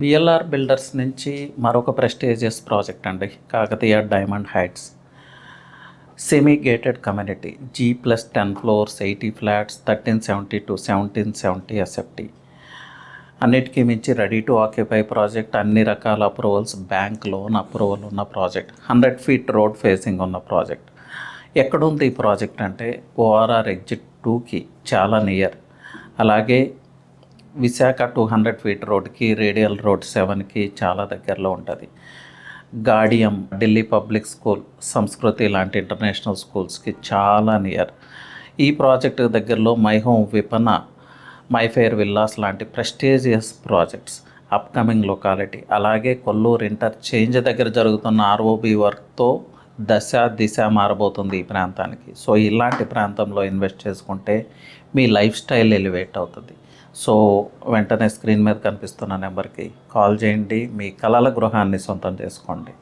BLR builders నుంచి మరొక prestigious project అండి, Kakatiya diamond heights. Semi gated community, G+10 floors, 80 flats, 1370 to 1770 SFT. అన్నిటికీ మించి రెడీ టు ఆక్యుపై ప్రాజెక్ట్, అన్ని రకాల అప్రూవల్స్, బ్యాంక్ లోన్ అప్రూవల్ ఉన్న ప్రాజెక్ట్, 100 feet రోడ్ ఫేసింగ్ ఉన్న ప్రాజెక్ట్. ఎక్కడుంది ఈ ప్రాజెక్ట్ అంటే ORR ఎగ్జిట్ 2కి చాలా నియర్. అలాగే విశాఖ 200 feet రోడ్కి, రేడియల్ రోడ్ 7కి చాలా దగ్గరలో ఉంటుంది. గాడియం, ఢిల్లీ పబ్లిక్ స్కూల్, సంస్కృతి లాంటి ఇంటర్నేషనల్ స్కూల్స్కి చాలా నియర్. ఈ ప్రాజెక్టు దగ్గరలో మై హోమ్ విపన, మై ఫెయిర్ విల్లాస్ లాంటి ప్రెస్టీజియస్ ప్రాజెక్ట్స్, అప్కమింగ్ లొకాలిటీ. అలాగే కొల్లూరు ఇంటర్చేంజ్ దగ్గర జరుగుతున్న ROB వర్క్తో దిశ మారబోతుంది ఈ ప్రాంతానికి. సో ఇలాంటి ప్రాంతంలో ఇన్వెస్ట్ చేసుకుంటే మీ లైఫ్ స్టైల్ ఎలివేట్ అవుతుంది. సో వెంటనే స్క్రీన్ మీద కనిపిస్తున్న నెంబర్కి కాల్ చేయండి, మీ కలల గృహాన్ని సొంతం చేసుకోండి.